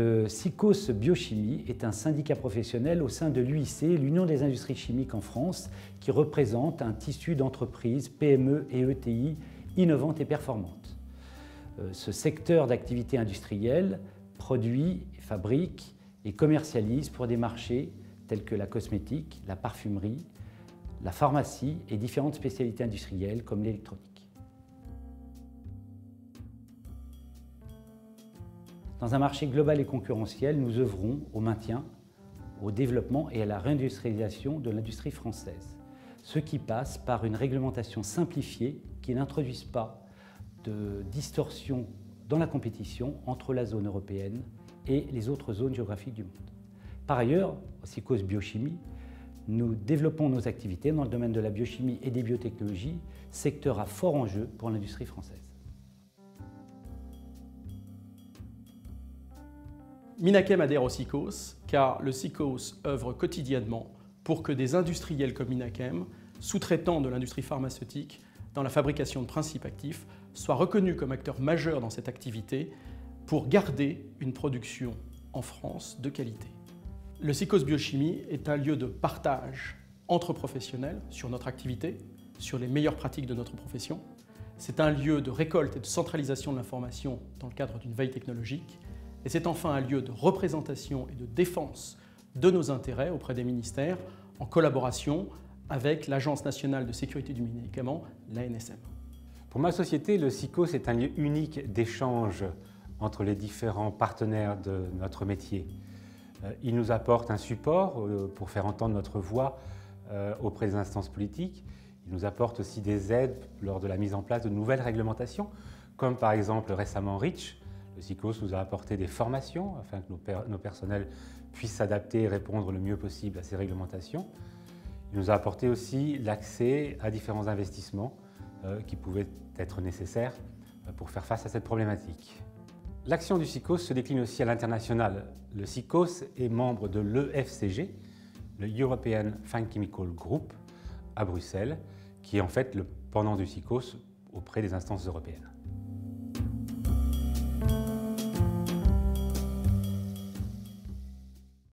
Le SICOS Biochimie est un syndicat professionnel au sein de l'UIC, l'Union des industries chimiques en France, qui représente un tissu d'entreprises, PME et ETI innovantes et performantes. Ce secteur d'activité industrielle produit, fabrique et commercialise pour des marchés tels que la cosmétique, la parfumerie, la pharmacie et différentes spécialités industrielles comme l'électronique. Dans un marché global et concurrentiel, nous œuvrons au maintien, au développement et à la réindustrialisation de l'industrie française, ce qui passe par une réglementation simplifiée qui n'introduise pas de distorsion dans la compétition entre la zone européenne et les autres zones géographiques du monde. Par ailleurs, au SICOS Biochimie, nous développons nos activités dans le domaine de la biochimie et des biotechnologies, secteur à fort enjeu pour l'industrie française. Minachem adhère au SICOS car le SICOS œuvre quotidiennement pour que des industriels comme Minachem, sous-traitants de l'industrie pharmaceutique dans la fabrication de principes actifs, soient reconnus comme acteurs majeurs dans cette activité pour garder une production en France de qualité. Le SICOS Biochimie est un lieu de partage entre professionnels sur notre activité, sur les meilleures pratiques de notre profession. C'est un lieu de récolte et de centralisation de l'information dans le cadre d'une veille technologique. Et c'est enfin un lieu de représentation et de défense de nos intérêts auprès des ministères en collaboration avec l'Agence nationale de sécurité du médicament, l'ANSM. Pour ma société, le SICOS est un lieu unique d'échange entre les différents partenaires de notre métier. Il nous apporte un support pour faire entendre notre voix auprès des instances politiques. Il nous apporte aussi des aides lors de la mise en place de nouvelles réglementations, comme par exemple récemment REACH. Le SICOS nous a apporté des formations afin que nos personnels puissent s'adapter et répondre le mieux possible à ces réglementations. Il nous a apporté aussi l'accès à différents investissements qui pouvaient être nécessaires pour faire face à cette problématique. L'action du SICOS se décline aussi à l'international. Le SICOS est membre de l'EFCG, le European Fine Chemical Group, à Bruxelles, qui est en fait le pendant du SICOS auprès des instances européennes.